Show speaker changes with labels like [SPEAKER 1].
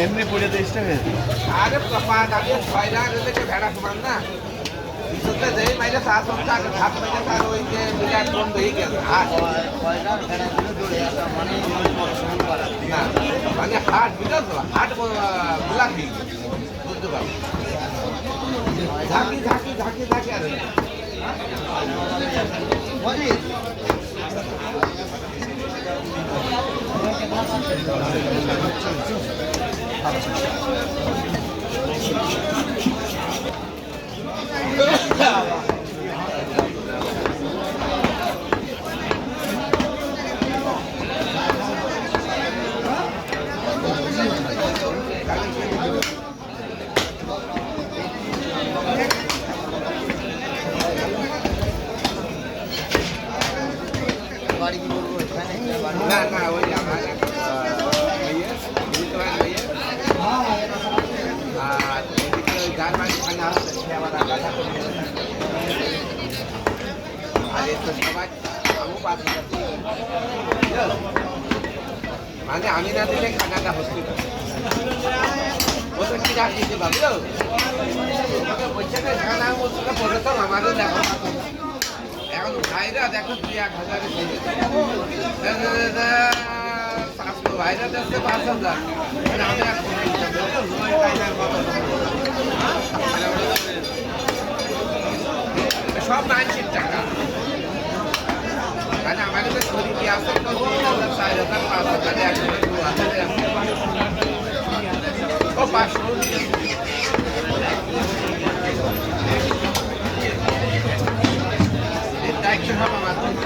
[SPEAKER 1] এমনি পড়ে তো ইষ্ট হয়েছে
[SPEAKER 2] আরে পা দাঁড়িয়ে ছয় টাকা দিলে ভেড়া সমান না বিশুদ্ধে যেই মাইলে চা সবটা আগে ভাত মাইলে তার ওই যে বিরাট বন্ধ হয়ে গেছে আর না মানে হাট বুঝলো তো হাট গোলাপ হয়ে গেছে বুঝতে পারো ঝাঁকি ঝাঁকি ঝাঁকি ঝাঁকি আর না না ওই আমার আর গান বাড়ি খানা আর এত সবাই আমি পাঁচ মানে আমি না দিলে খানাটা হচ্ছে ওদের কি রাখ দিতে পারলো বলছে না খানা বলছিল পরে তো আমারও দেখো এখন ভাইরা দেখো 2,000 স্বাস্থ্য ভাইরা দেখছে 5,000 আমি সব 90 টাকা মানে আমাদের তো শরীরে আসে 3,000 4,000 5,000 1,000 ও 500 একশো টাকা মাত্র